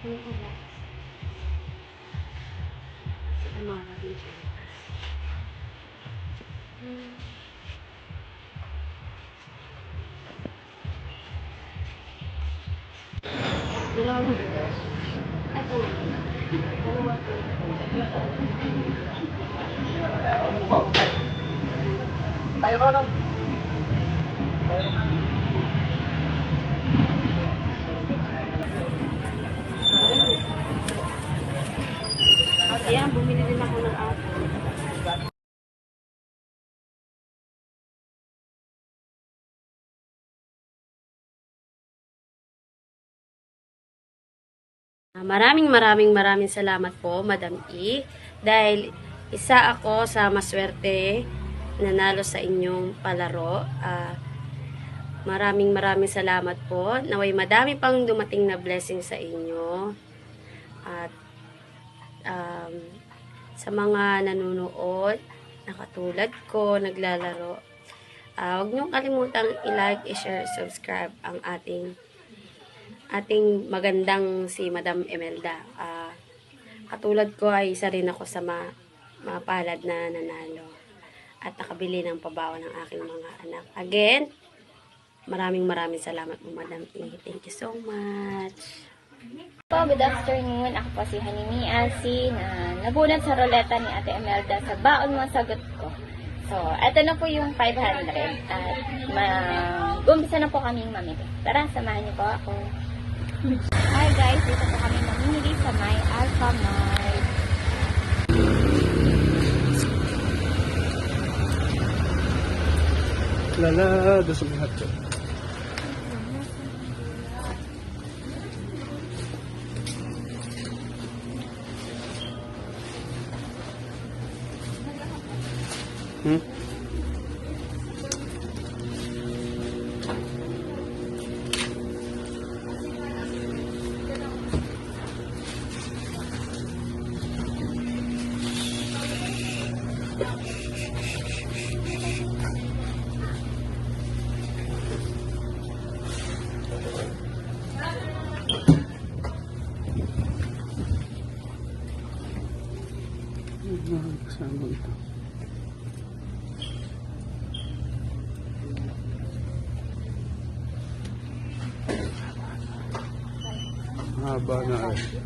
Tayo ko lang. Ayan, bumili din ako ng apple. Maraming salamat po, Madam E. Dahil isa ako sa maswerte nanalo sa inyong palaro. Maraming salamat po. Naway madami pang dumating na blessing sa inyo. At sa mga nanonood, nakatulad ko, naglalaro, huwag niyong kalimutang i-like, i-share, subscribe ang ating magandang si Madam Imelda. Katulad ko ay isa rin ako sa mapalad na nanalo at nakabili ng pabaon ng aking mga anak. Again, maraming salamat po, Madam E. Thank you so much. Good afternoon. Ako po si Hanimi Asi na nabunot sa roleta ni Ate Imelda sa baon mo sagot ko. So, eto na po yung 500 at gumpisa na po kaming mamili. Tara, samahan niyo po ako. Hi guys, dito po kami mamimili sa may Alpha Mart. Lala, doon sa hotdog. Kasama ito. Haba na rin.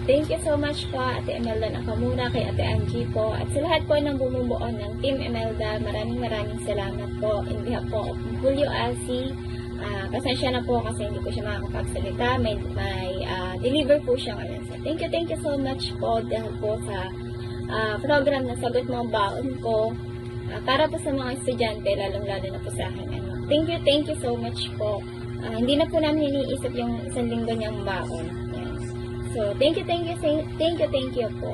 Thank you so much po, Ate Imelda Nakamura, kay Ate Angie po, at sa lahat po ng bumubuo ng Team Imelda. Maraming salamat po. In behalf po of Julio Asi, pasensya na po kasi hindi po siya makakapagsalita. May deliver po siya ngayon. So, thank you so much po dahil po sa program na Sagot Mo Baon ko. Para po sa mga estudyante, lalong-lalo na po sa akin. Thank you so much po. Hindi na po namin iniisip yung isang linggo niyang baon. So, thank you po.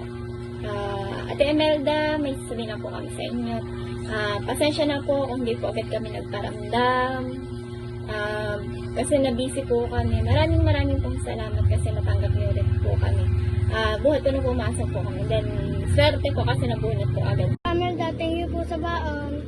Ate Imelda, may sasabihin na po kami sa inyo. Pasensya na po kung hindi po agad kami nagparamdam. Kasi na-busy po kami. Maraming pong salamat kasi natanggap niyo ulit po kami. Buhat po na pumasok po kami. Then, swerte po kasi nabunot po agad. Imelda, thank you po sa baon.